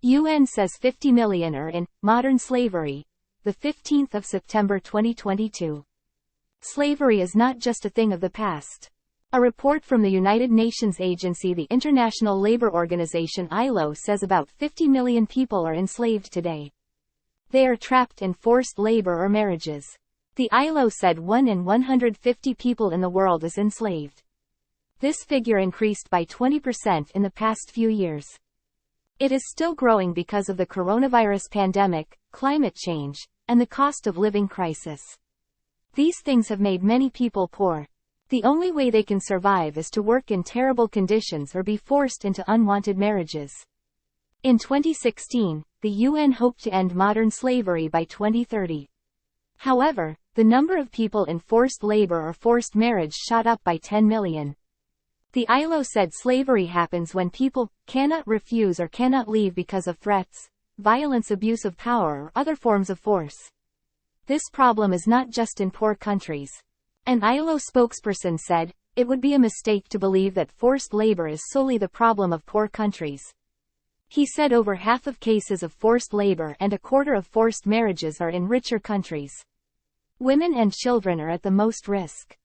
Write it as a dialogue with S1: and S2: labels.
S1: UN says 50 million are in modern slavery. The 15th of September 2022. Slavery is not just a thing of the past. A report from the United Nations agency, the International Labour Organization (ILO), says about 50 million people are enslaved today. They are trapped in forced labor or marriages. The ILO said 1 in 150 people in the world is enslaved. This figure increased by 20% in the past few years. It is still growing because of the coronavirus pandemic, climate change, and the cost of living crisis. These things have made many people poor. The only way they can survive is to work in terrible conditions or be forced into unwanted marriages. In 2016, the UN hoped to end modern slavery by 2030. However, the number of people in forced labor or forced marriage shot up by 10 million. The ILO said slavery happens when people cannot refuse or cannot leave because of threats, violence, abuse of power, or other forms of force. This problem is not just in poor countries. An ILO spokesperson said, "It would be a mistake to believe that forced labor is solely the problem of poor countries." He said over half of cases of forced labor and a quarter of forced marriages are in richer countries. Women and children are at the most risk.